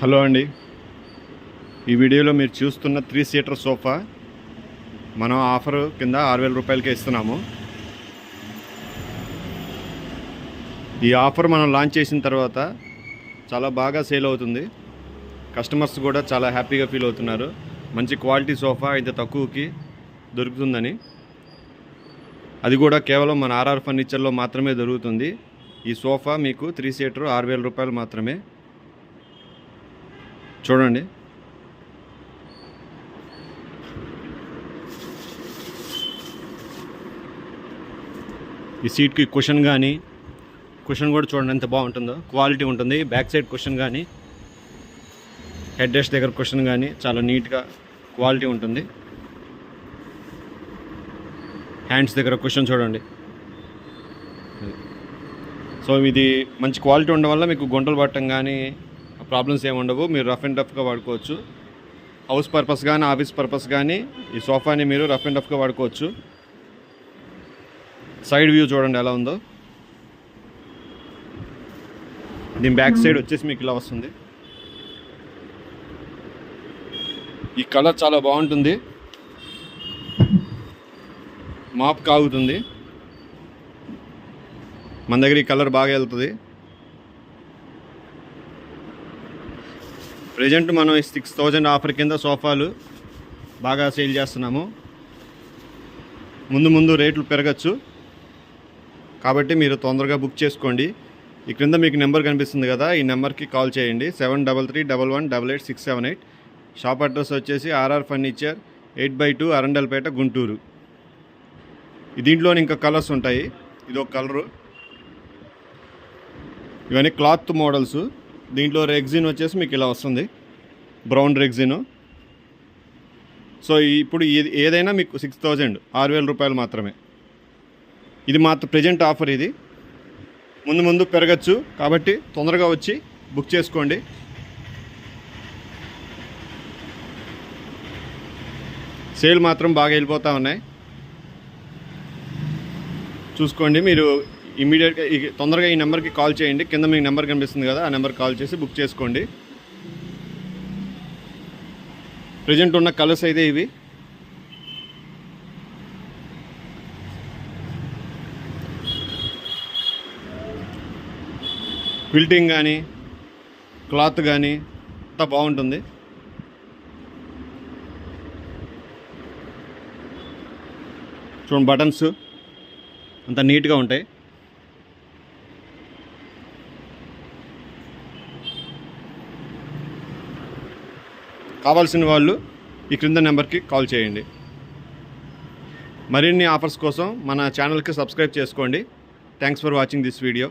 Hello అండి, ఈ వీడియోలో మీరు చూస్తున్న 3 సీటర్ సోఫా మనం ఆఫర్ కింద 6000 రూపాయలకే ఇస్తున్నాము. ఈ ఆఫర్ మనం లాంచ్ చేసిన తర్వాత చాలా బాగా సేల్ అవుతుంది. కస్టమర్స్ కూడా చాలా హ్యాపీగా ఫీల్ అవుతున్నారు. మంచి క్వాలిటీ సోఫా ఇంత తక్కువకి దొరుకుతుందని. అది కూడా కేవలం మన ఆర్ఆర్ ఫర్నిచర్లో మాత్రమే దొరుకుతుంది. ఈ సోఫా మీకు 3 సీటర్ 6000 రూపాయలు మాత్రమే. చూడండి, ఈ సీట్కి కుషన్ కూడా చూడండి ఎంత బాగుంటుందో, క్వాలిటీ ఉంటుంది. బ్యాక్ సైడ్ కుషన్ కానీ హెడ్ రెస్ట్ దగ్గర కుషన్ కానీ చాలా నీట్గా క్వాలిటీ ఉంటుంది. హ్యాండ్స్ దగ్గర కుషన్ చూడండి. సో ఇది మంచి క్వాలిటీ ఉండడం వల్ల మీకు గుంటలు పట్టడం కానీ ప్రాబ్లమ్స్ ఏమి ఉండవు. మీరు రఫ్ అండ్ టఫ్గా వాడుకోవచ్చు. హౌస్ పర్పస్ కానీ ఆఫీస్ పర్పస్ కానీ ఈ సోఫాని మీరు రఫ్ అండ్ టఫ్గా వాడుకోవచ్చు. సైడ్ వ్యూ చూడండి ఎలా ఉందో. దీని బ్యాక్ సైడ్ వచ్చేసి మీకు ఇలా వస్తుంది. ఈ కలర్ చాలా బాగుంటుంది, మాప్ కాగుతుంది. మన దగ్గర ఈ కలర్ బాగా వెళ్తుంది. ప్రజెంట్ మనం 6000 ఆఫర్ కింద సోఫాలు బాగా సేల్ చేస్తున్నాము. ముందు రేట్లు పెరగచ్చు, కాబట్టి మీరు తొందరగా బుక్ చేసుకోండి. ఈ క్రింద మీకు నెంబర్ కనిపిస్తుంది కదా, ఈ నెంబర్కి కాల్ చేయండి. 7331188678. షాప్ అడ్రస్ వచ్చేసి ఆర్ఆర్ ఫర్నిచర్ 8/2 అరండల్పేట, గుంటూరు. దీంట్లో ఇంకా కలర్స్ ఉంటాయి. ఇదొక కలరు. ఇవన్నీ క్లాత్ మోడల్స్. దీంట్లో రెగ్జిన్ వచ్చేసి మీకు ఇలా వస్తుంది, బ్రౌన్ రెగ్జిన్. సో ఇప్పుడు ఏదైనా మీకు 6000 రూపాయలు మాత్రమే. ఇది మాత్రం ప్రజెంట్ ఆఫర్. ఇది ముందు పెరగచ్చు, కాబట్టి తొందరగా వచ్చి బుక్ చేసుకోండి. సేల్ మాత్రం బాగా వెళ్ళిపోతూ ఉన్నాయి. చూసుకోండి. మీరు ఇమీడియట్గా తొందరగా ఈ నెంబర్కి కాల్ చేయండి. కింద మీకు నెంబర్ కనిపిస్తుంది కదా, ఆ నెంబర్కి కాల్ చేసి బుక్ చేసుకోండి. ప్రజెంట్ ఉన్న కలర్స్ అయితే ఇవి. క్విల్టింగ్ కానీ క్లాత్ కానీ అంతా బాగుంటుంది. చూడండి, బటన్స్ అంత నీట్గా ఉంటాయి. కావాల్సిన వాళ్ళు ఈ క్రింద నెంబర్కి కాల్ చేయండి. మరిన్ని ఆఫర్స్ కోసం మన ఛానల్కి సబ్స్క్రైబ్ చేసుకోండి. Thanks for watching this video.